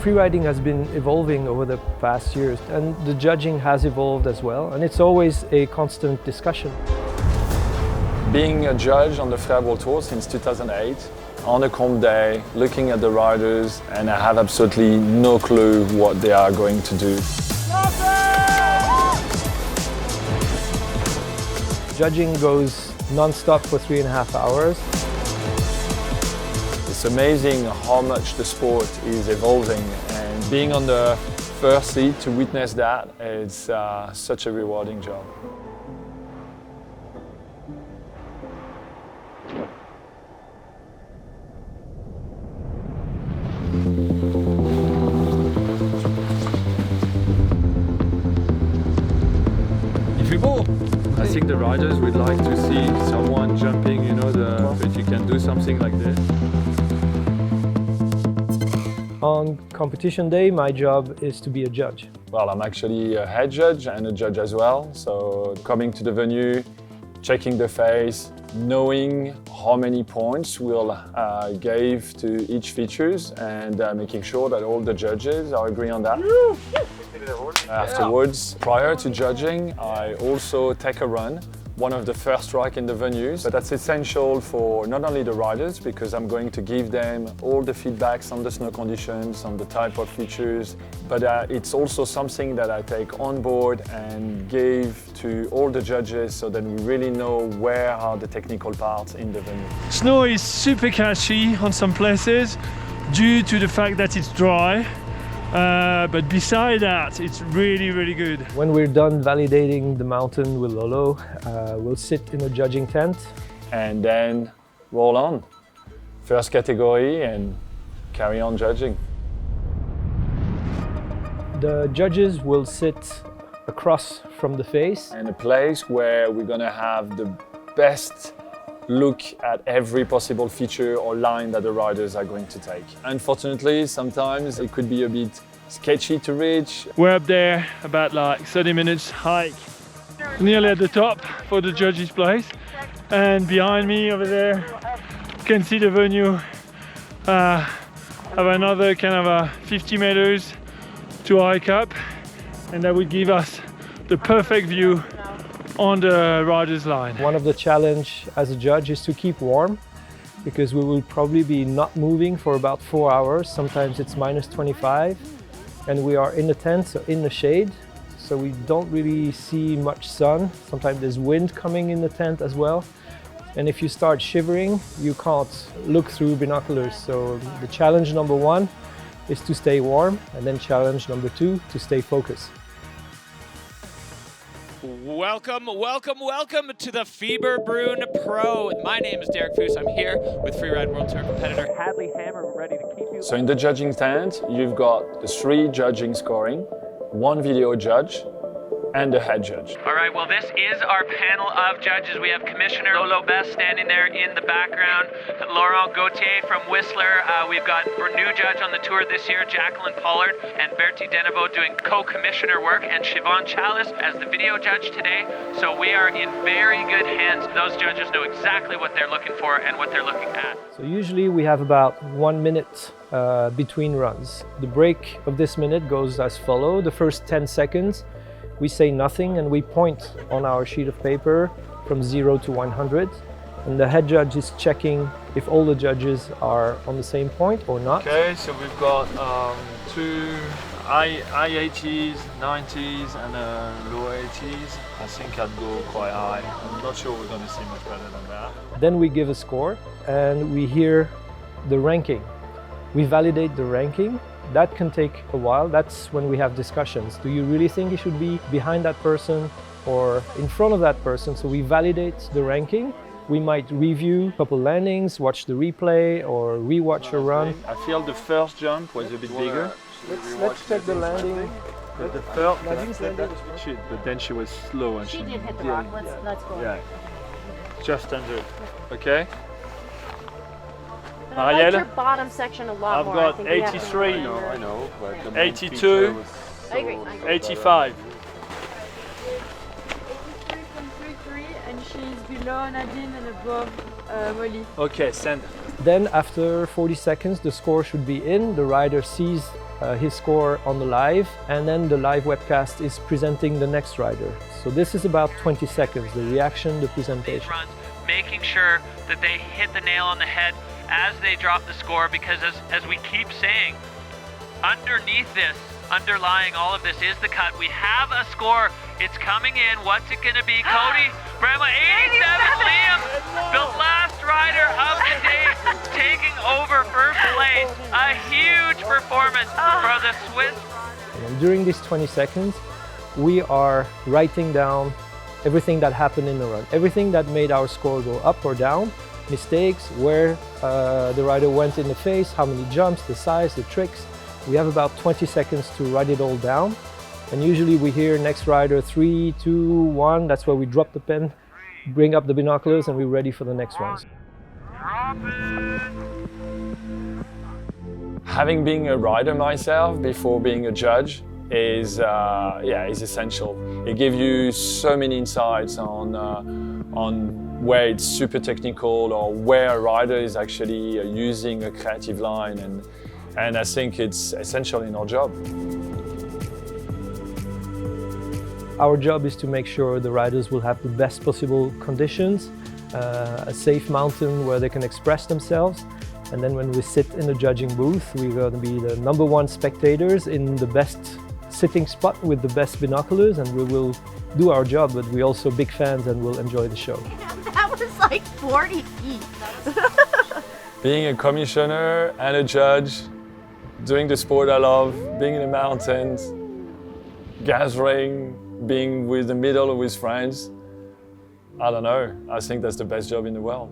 Freeriding has been evolving over the past years, and the judging has evolved as well, and it's always a constant discussion. Being a judge on the Freeride World Tour since 2008, on a comp day, looking at the riders, and I have absolutely no clue what they are going to do. Judging goes non-stop for 3.5 hours. It's amazing how much the sport is evolving, and being on the first seat to witness that is such a rewarding job. I think the riders would like to see someone jumping, you know, but you can do something like this. On competition day, my job is to be a judge. Well, I'm actually a head judge and a judge as well. So coming to the venue, checking the face, knowing how many points we'll give to each features, and making sure that all the judges are agreeing on that. Afterwards, prior to judging, I also take a run, one of the first track in the venues, but that's essential for not only the riders, because I'm going to give them all the feedbacks on the snow conditions, on the type of features, but it's also something that I take on board and give to all the judges so that we really know where are the technical parts in the venue. Snow is super catchy on some places due to the fact that it's dry. But beside that, it's really, really good. When we're done validating the mountain with Lolo, we'll sit in a judging tent. And then roll on. First category and carry on judging. The judges will sit across from the face. And a place where we're gonna have the best look at every possible feature or line that the riders are going to take. Unfortunately, sometimes it could be a bit sketchy to reach. We're up there about like 30 minutes hike, nearly at the top for the judges' place. And behind me over there, you can see the venue have another kind of 50 meters to hike up, and that would give us the perfect view on the rider's line. One of the challenge as a judge is to keep warm, because we will probably be not moving for about 4 hours. Sometimes it's minus 25, and we are in the tent, so in the shade, so we don't really see much sun. Sometimes there's wind coming in the tent as well, and if you start shivering, you can't look through binoculars. So the challenge number 1 is to stay warm, and then challenge number 2 to stay focused. Welcome to the Fieberbrunn Pro. My name is Derek Foos. I'm here with Freeride World Tour competitor Hadley Hammer. We're ready to keep you. So in the judging tent, you've got the 3 judging scoring, 1 video judge, and the head judge. All right, well, this is our panel of judges. We have Commissioner Lolo Besse standing there in the background, Laurent Gauthier from Whistler. We've got our new judge on the tour this year, Jacqueline Pollard, and Berti Denervaud doing co-commissioner work, and Siobhan Chalice as the video judge today. So we are in very good hands. Those judges know exactly what they're looking for and what they're looking at. So usually we have about 1 minute between runs. The break of this minute goes as follows. The first 10 seconds, we say nothing and we point on our sheet of paper from 0 to 100. And the head judge is checking if all the judges are on the same point or not. Okay, so we've got 2 high 80s, 90s and low 80s. I think I'd go quite high. I'm not sure we're going to see much better than that. Then we give a score and we hear the ranking. We validate the ranking. That can take a while. That's when we have discussions. Do you really think it should be behind that person or in front of that person? So we validate the ranking. We might review a couple landings, watch the replay or rewatch a run. I feel the first jump was a bit bigger. Let's check the landing. The first landing was shit, but then she was slow and She did hit the rock. Let's go. Yeah, just under. Okay. I like your bottom section a lot I've more. got I think 83. I know, but the 82. I agree. 85. 83.33, and she's below Nadine and above Molly. Okay, send. Then after 40 seconds, the score should be in. The rider sees his score on the live, and then the live webcast is presenting the next rider. So this is about 20 seconds, the reaction, the presentation. Runs, making sure that they hit the nail on the head as they drop the score, because as we keep saying, underneath this, underlying all of this is the cut. We have a score. It's coming in. What's it going to be? Cody, Brahma, 87. Liam, the last rider of the day, taking over first place. A huge performance for the Swiss. And during these 20 seconds, we are writing down everything that happened in the run, everything that made our score go up or down, mistakes, where the rider went in the face, how many jumps, the size, the tricks. We have about 20 seconds to write it all down. And usually we hear next rider, 3, 2, 1. That's where we drop the pen, bring up the binoculars, and we're ready for the next ones. Having been a rider myself before being a judge is essential. It gives you so many insights on where it's super technical or where a rider is actually using a creative line, and I think it's essential in our job. Our job is to make sure the riders will have the best possible conditions, a safe mountain where they can express themselves, and then when we sit in the judging booth, we're going to be the #1 spectators in the best sitting spot with the best binoculars, and we will do our job, but we're also big fans and will enjoy the show. That was like 40 feet. Being a commissioner and a judge, doing the sport I love, being in the mountains, gathering, being with the middle with friends, I don't know, I think that's the best job in the world.